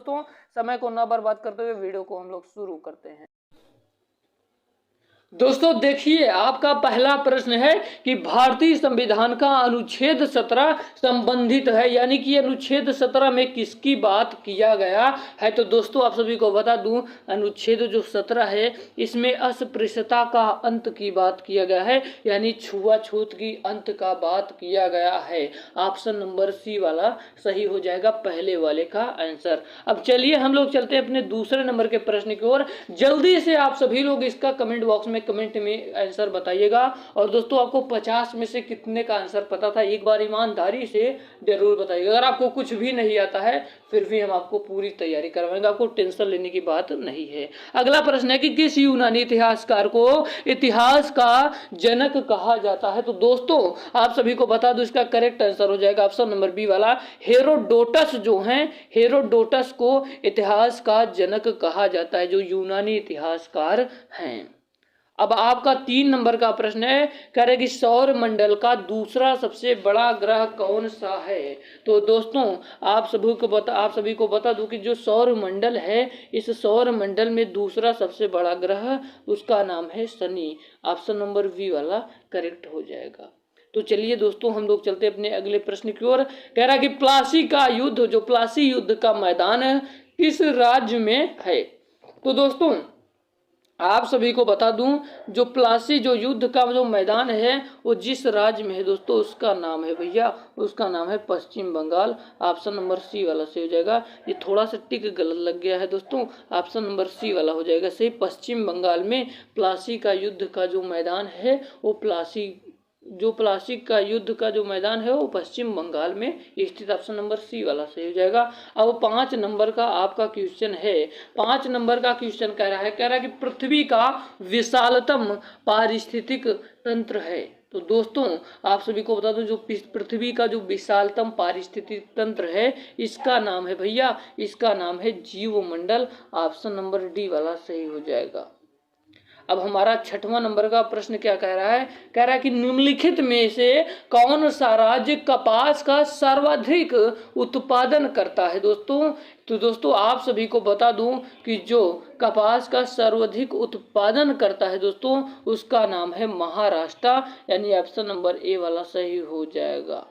दोस्तों समय को ना बर्बाद करते हुए वीडियो को हम लोग शुरू करते हैं। दोस्तों देखिए, आपका पहला प्रश्न है कि भारतीय संविधान का अनुच्छेद 17 संबंधित है, यानी कि अनुच्छेद 17 में किसकी बात किया गया है। तो दोस्तों आप सभी को बता दूं, अनुच्छेद जो 17 है इसमें अस्पृश्यता का अंत की बात किया गया है, यानी छुआछूत की अंत का बात किया गया है। ऑप्शन नंबर सी वाला सही हो जाएगा, पहले वाले का आंसर। अब चलिए हम लोग चलते हैं अपने दूसरे नंबर के प्रश्न की ओर। जल्दी से आप सभी लोग इसका कमेंट बॉक्स में कमेंट में आंसर बताइएगा। और दोस्तों आपको 50 में से कितने का आंसर पता था, एक बार ईमानदारी से जरूर बताइएगा। अगर आपको कुछ भी नहीं आता है फिर भी हम आपको पूरी तैयारी करवाएंगे, आपको टेंशन लेने की बात नहीं है। अगला प्रश्न है कि किस यूनानी इतिहासकार को इतिहास का जनक कहा जाता है। तो दोस्तों आप सभी को बता दूं, इसका करेक्ट आंसर हो जाएगा ऑप्शन नंबर बी वाला, हेरोडोटस जो हैं, हेरोडोटस को इतिहास का जनक कहा जाता है, जो यूनानी इतिहासकार हैं। अब आपका 3 नंबर का प्रश्न है, कह रहे कि सौर मंडल का दूसरा सबसे बड़ा ग्रह कौन सा है। तो दोस्तों आप सभी को बता दूं कि जो सौर मंडल है, इस सौर मंडल में दूसरा सबसे बड़ा ग्रह, उसका नाम है शनि। ऑप्शन नंबर बी वाला करेक्ट हो जाएगा। तो चलिए दोस्तों हम लोग चलते अपने अगले प्रश्न की ओर। कह रहा है कि प्लासी का युद्ध, जो प्लासी युद्ध का मैदान है, किस राज्य में है। तो दोस्तों आप सभी को बता दूं, जो प्लासी जो युद्ध का जो मैदान है वो जिस राज्य में है दोस्तों, उसका नाम है भैया, उसका नाम है पश्चिम बंगाल। ऑप्शन नंबर सी वाला सही हो जाएगा। ये थोड़ा सा टिक गलत लग गया है दोस्तों, ऑप्शन नंबर सी वाला हो जाएगा सही। पश्चिम बंगाल में प्लासी का युद्ध का जो मैदान है वो प्लासी का युद्ध का जो मैदान है वो पश्चिम बंगाल में स्थित। ऑप्शन नंबर सी वाला सही हो जाएगा। अब 5 नंबर का आपका क्वेश्चन है। 5 नंबर का क्वेश्चन कह रहा है कि पृथ्वी का विशालतम पारिस्थितिक तंत्र है। तो दोस्तों आप सभी को बता दूं, जो पृथ्वी का जो विशालतम पारिस्थितिक तंत्र है, इसका नाम है भैया, इसका नाम है जीवमंडल। ऑप्शन नंबर डी वाला सही हो जाएगा। अब हमारा 6वां नंबर का प्रश्न क्या कह रहा है, कह रहा है कि निम्नलिखित में से कौन सा राज्य कपास का सर्वाधिक उत्पादन करता है। दोस्तों तो दोस्तों आप सभी को बता दूं कि जो कपास का सर्वाधिक उत्पादन करता है दोस्तों, उसका नाम है महाराष्ट्र, यानी ऑप्शन नंबर ए वाला सही हो जाएगा।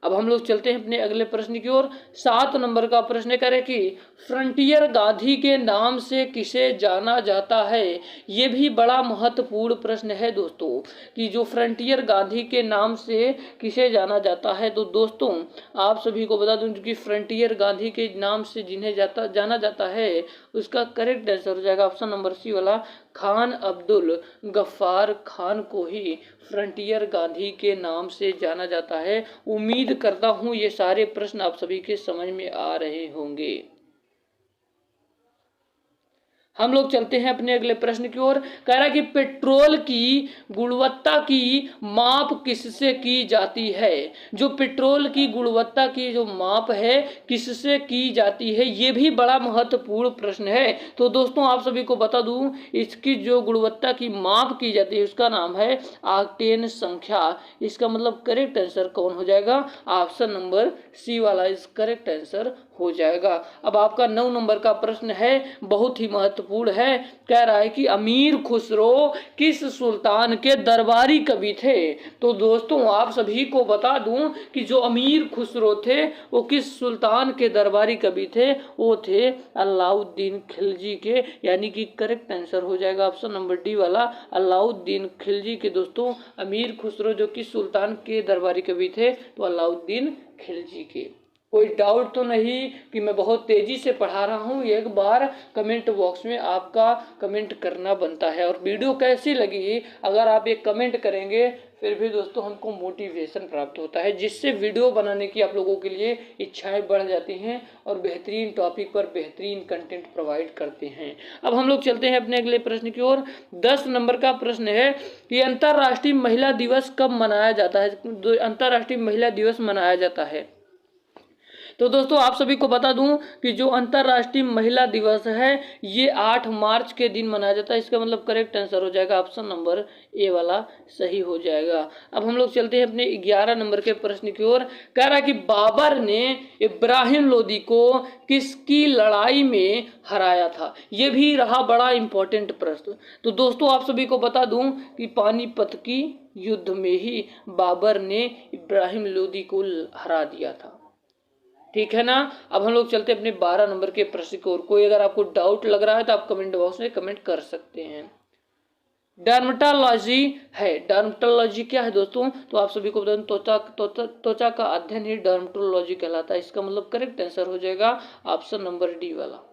अब हम लोग चलते हैं अपने अगले प्रश्न की ओर। 7 नंबर का प्रश्न करें कि फ्रंटियर गांधी के नाम से किसे जाना जाता है। ये भी बड़ा महत्वपूर्ण प्रश्न है दोस्तों, कि जो फ्रंटियर गांधी के नाम से किसे जाना जाता है। तो दोस्तों आप सभी को बता दूं कि फ्रंटियर गांधी के नाम से जिन्हें जाना जाता है, उसका करेक्ट आंसर हो जाएगा ऑप्शन नंबर सी वाला, खान अब्दुल गफ्फार खान को ही फ्रंटियर गांधी के नाम से जाना जाता है। उम्मीद करता हूं ये सारे प्रश्न आप सभी के समझ में आ रहे होंगे। हम लोग चलते हैं अपने अगले प्रश्न की ओर। कह रहा है कि पेट्रोल की गुणवत्ता की माप किससे की जाती है। जो पेट्रोल की गुणवत्ता की जो माप है किससे की जाती है, ये भी बड़ा महत्वपूर्ण प्रश्न है। तो दोस्तों आप सभी को बता दूं, इसकी जो गुणवत्ता की माप की जाती है उसका नाम है ऑक्टेन संख्या। इसका मतलब करेक्ट आंसर कौन हो जाएगा, ऑप्शन नंबर सी वाला इस करेक्ट आंसर हो जाएगा। अब आपका 9 नंबर का प्रश्न है, बहुत ही महत्वपूर्ण है। कह रहा है कि अमीर खुसरो किस सुल्तान के दरबारी कवि थे। तो दोस्तों आप सभी को बता दूं कि जो अमीर खुसरो थे वो किस सुल्तान के दरबारी कवि थे, वो थे अलाउद्दीन खिलजी के, यानी कि करेक्ट आंसर हो जाएगा ऑप्शन नंबर डी वाला, अलाउद्दीन खिलजी के। दोस्तों अमीर खुसरो जो किस सुल्तान के दरबारी कवि थे, तो अलाउद्दीन खिलजी के। कोई डाउट तो नहीं कि मैं बहुत तेजी से पढ़ा रहा हूँ, एक बार कमेंट बॉक्स में आपका कमेंट करना बनता है। और वीडियो कैसी लगी, अगर आप एक कमेंट करेंगे फिर भी दोस्तों हमको मोटिवेशन प्राप्त होता है, जिससे वीडियो बनाने की आप लोगों के लिए इच्छाएं बढ़ जाती हैं और बेहतरीन टॉपिक पर बेहतरीन कंटेंट प्रोवाइड करते हैं। अब हम लोग चलते हैं अपने अगले प्रश्न की ओर। 10 नंबर का प्रश्न है कि अंतर्राष्ट्रीय महिला दिवस कब मनाया जाता है। अंतर्राष्ट्रीय महिला दिवस मनाया जाता है, तो दोस्तों आप सभी को बता दूं कि जो अंतर्राष्ट्रीय महिला दिवस है ये 8 मार्च के दिन मनाया जाता है। इसका मतलब करेक्ट आंसर हो जाएगा ऑप्शन नंबर ए वाला सही हो जाएगा। अब हम लोग चलते हैं अपने 11 नंबर के प्रश्न की ओर। कह रहा है कि बाबर ने इब्राहिम लोदी को किसकी लड़ाई में हराया था। ये भी रहा बड़ा इंपॉर्टेंट प्रश्न। तो दोस्तों आप सभी को बता दूं कि पानीपत की युद्ध में ही बाबर ने इब्राहिम लोदी को हरा दिया था। ठीक है ना। अब हम लोग चलते हैं अपने 12 नंबर के प्रश्न की ओर। कोई अगर आपको डाउट लग रहा है तो आप कमेंट बॉक्स में कमेंट कर सकते हैं। डर्मेटोलॉजी है। डर्मेटोलॉजी क्या है दोस्तों, तो आप सभी को बता दूं त्वचा का अध्ययन ही डर्मेटोलॉजी कहलाता है। इसका मतलब करेक्ट आंसर हो जाएगा ऑप्शन नंबर डी वाला।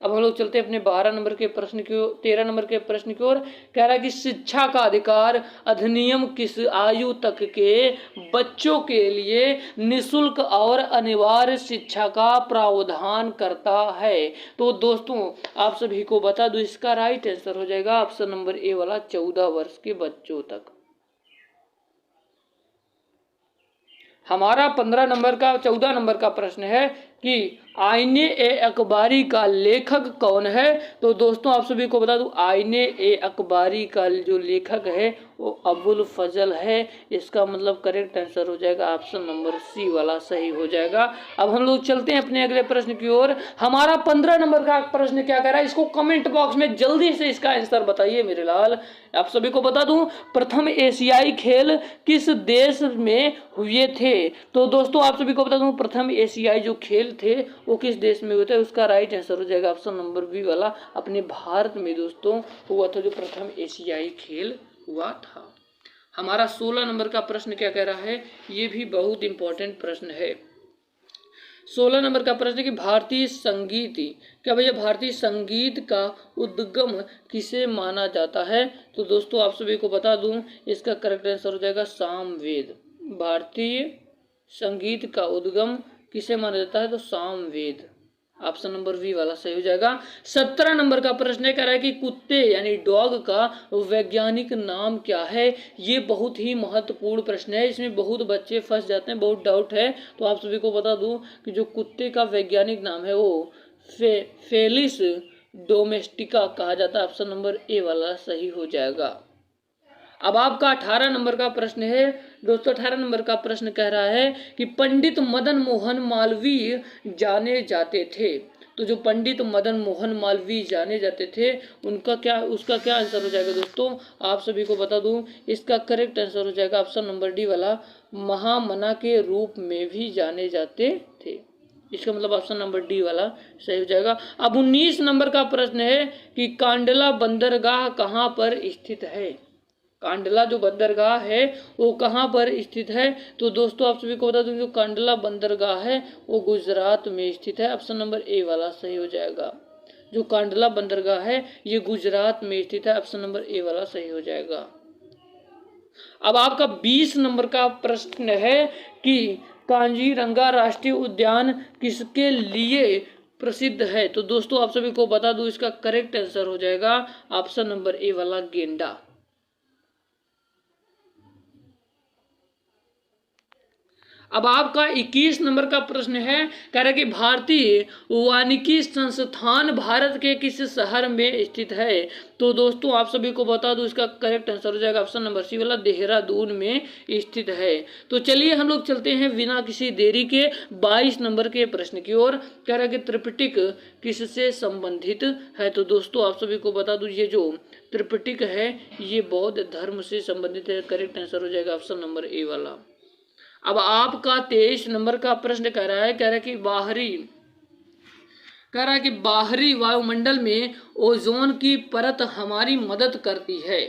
अब हम लोग चलते हैं अपने 12 नंबर के प्रश्न की ओर। 13 नंबर के प्रश्न की ओर कह रहा है कि शिक्षा का अधिकार अधिनियम किस आयु तक के बच्चों के लिए निःशुल्क और अनिवार्य शिक्षा का प्रावधान करता है। तो दोस्तों आप सभी को बता दूं इसका राइट आंसर हो जाएगा ऑप्शन नंबर ए वाला 14 वर्ष के बच्चों तक। हमारा 14 नंबर का प्रश्न है कि आईने ए अकबारी का लेखक कौन है। तो दोस्तों आप सभी को बता दूं आईने ए अकबारी का जो लेखक है वो अबुल फजल है। इसका मतलब करेक्ट आंसर हो जाएगा ऑप्शन नंबर सी वाला सही हो जाएगा। अब हम लोग चलते हैं अपने अगले प्रश्न की ओर। हमारा 15 नंबर का प्रश्न क्या कह रहा है, इसको कमेंट बॉक्स में जल्दी से इसका आंसर बताइए मेरे लाल। आप सभी को बता दूं प्रथम एशियाई खेल किस देश में हुए थे। तो दोस्तों आप सभी को बता दूं प्रथम एशियाई जो खेल थे वो किस देश में हुए थे। उसका राइट आंसर हो जाएगा ऑप्शन नंबर बी वाला अपने भारत में दोस्तों हुआ था जो प्रथम एशियाई खेल हुआ था। हमारा 16 नंबर का प्रश्न क्या कह रहा है, ये भी बहुत इंपॉर्टेंट प्रश्न है। 16 नंबर का प्रश्न है कि भारतीय संगीत, क्या भैया भारतीय संगीत का उद्गम किसे माना जाता है। तो दोस्तों आप सभी को बता दूं इसका करेक्ट आंसर हो जाएगा सामवेद। भारतीय संगीत का उद्गम किसे माना जाता है, तो सामवेद। ऑप्शन नंबर बी वाला सही हो जाएगा। 17 नंबर का प्रश्न है कह रहा है कि कुत्ते यानी डॉग का वैज्ञानिक नाम क्या है। ये बहुत ही महत्वपूर्ण प्रश्न है, इसमें बहुत बच्चे फंस जाते हैं, बहुत डाउट है। तो आप सभी को बता दूं कि जो कुत्ते का वैज्ञानिक नाम है वो फेलिस डोमेस्टिका कहा जाता है। ऑप्शन नंबर ए वाला सही हो जाएगा। अब आपका 18 नंबर का प्रश्न है दोस्तों। 18 नंबर का प्रश्न कह रहा है कि पंडित मदन मोहन मालवीय जाने जाते थे। तो जो पंडित मदन मोहन मालवीय जाने जाते थे उसका क्या आंसर हो जाएगा दोस्तों। आप सभी को बता दूं इसका करेक्ट आंसर हो जाएगा ऑप्शन नंबर डी वाला महामना के रूप में भी जाने जाते थे। इसका मतलब ऑप्शन नंबर डी वाला सही हो जाएगा। अब 19 नंबर का प्रश्न है कि कांडला बंदरगाह कहाँ पर स्थित है। कांडला जो बंदरगाह है वो कहाँ पर स्थित है। तो दोस्तों आप सभी को बता दूं जो कांडला बंदरगाह है वो गुजरात में स्थित है। ऑप्शन नंबर ए वाला सही हो जाएगा। जो कांडला बंदरगाह है ये गुजरात में स्थित है। ऑप्शन नंबर ए वाला सही हो जाएगा। अब आपका 20 नंबर का प्रश्न है कि कांजीरंगा राष्ट्रीय उद्यान किसके लिए प्रसिद्ध है। तो दोस्तों आप सभी को बता दूं इसका करेक्ट आंसर हो जाएगा ऑप्शन नंबर ए वाला गेंडा। अब आपका 21 नंबर का प्रश्न है कह रहा है कि भारतीय वानिकी संस्थान भारत के किस शहर में स्थित है। तो दोस्तों आप सभी को बता दूं इसका करेक्ट आंसर हो जाएगा ऑप्शन नंबर सी वाला देहरादून में स्थित है। तो चलिए हम लोग चलते हैं बिना किसी देरी के 22 नंबर के प्रश्न की ओर। कह रहा है कि त्रिपिटक किससे संबंधित है। तो दोस्तों आप सभी को बता दूं ये जो त्रिपिटक है ये बौद्ध धर्म से संबंधित है। करेक्ट आंसर हो जाएगा ऑप्शन नंबर ए वाला। अब आपका 23 नंबर का प्रश्न कह रहा है कि बाहरी वायुमंडल में ओजोन की परत हमारी मदद करती है।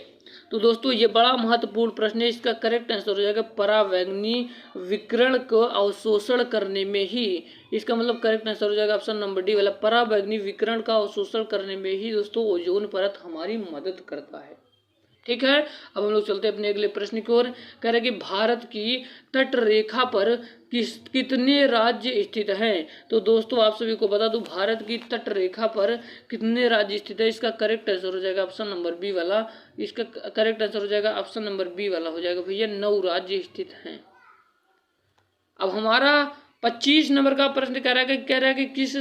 तो दोस्तों ये बड़ा महत्वपूर्ण प्रश्न है। इसका करेक्ट आंसर हो जाएगा परावैंगनी विकिरण को अवशोषण करने में ही। इसका मतलब करेक्ट आंसर हो जाएगा ऑप्शन नंबर डी वाला परावैंगनी विकिरण का अवशोषण करने में ही दोस्तों ओजोन परत हमारी मदद करता है। ठीक है। अब हम लोग चलते हैं अपने अगले प्रश्न की ओर। कह रहे कि भारत की तट रेखा पर कितने राज्य स्थित हैं। तो दोस्तों आप सभी को बता दूं भारत की तट रेखा पर कितने राज्य स्थित है। इसका करेक्ट आंसर हो जाएगा ऑप्शन नंबर बी वाला। इसका करेक्ट आंसर हो जाएगा ऑप्शन नंबर बी वाला हो जाएगा भैया 9 राज्य स्थित हैं। अब हमारा 25 नंबर का प्रश्न कह रहा है कि किस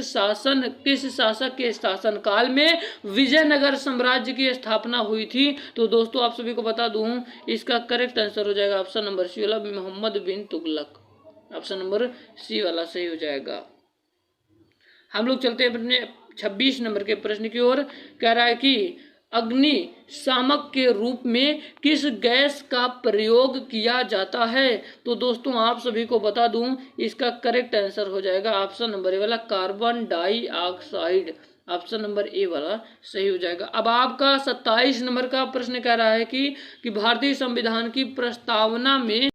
शासक के शासन काल में विजयनगर साम्राज्य की स्थापना हुई थी। तो दोस्तों आप सभी को बता दूं, इसका करेक्ट आंसर हो जाएगा ऑप्शन नंबर सी वाला, मोहम्मद बिन तुगलक। ऑप्शन नंबर सी वाला सही हो जाएगा। हम लोग चलते हैं अपने 26 नंबर के प्रश्न की ओर। कह रहा है कि अग्निशामक के रूप में किस गैस का प्रयोग किया जाता है। तो दोस्तों आप सभी को बता दूं, इसका करेक्ट आंसर हो जाएगा ऑप्शन नंबर ए वाला, carbon dioxide. Option number A वाला सही हो जाएगा। अब आपका 27 नंबर का प्रश्न कह रहा है कि भारतीय संविधान की प्रस्तावना में